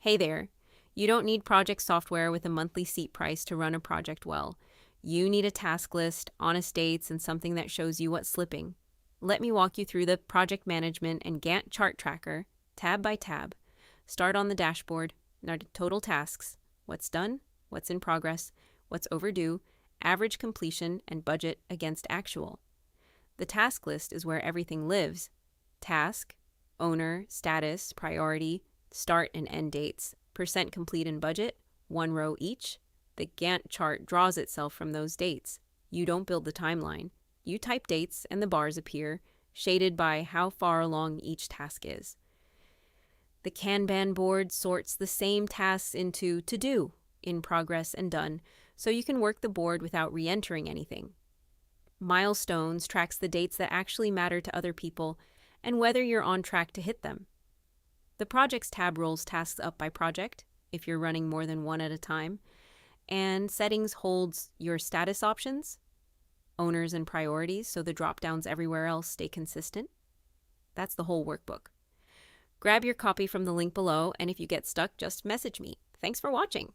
Hey there. You don't need project software with a monthly seat price to run a project well. You need a task list, honest dates, and something that shows you what's slipping. Let me walk you through the project management and Gantt chart tracker, tab by tab. Start on the dashboard, total tasks, what's done, what's in progress, what's overdue, average completion, and budget against actual. The task list is where everything lives. Task, owner, status, priority, start and end dates, percent complete and budget, one row each. The Gantt chart draws itself from those dates. You don't build the timeline. You type dates and the bars appear, shaded by how far along each task is. The Kanban board sorts the same tasks into to do, in progress, and done, so you can work the board without re-entering anything. Milestones tracks the dates that actually matter to other people and whether you're on track to hit them. The Projects tab rolls tasks up by project, if you're running more than one at a time, and Settings holds your status options, owners and priorities, so the drop-downs everywhere else stay consistent. That's the whole workbook. Grab your copy from the link below, and if you get stuck, just message me. Thanks for watching.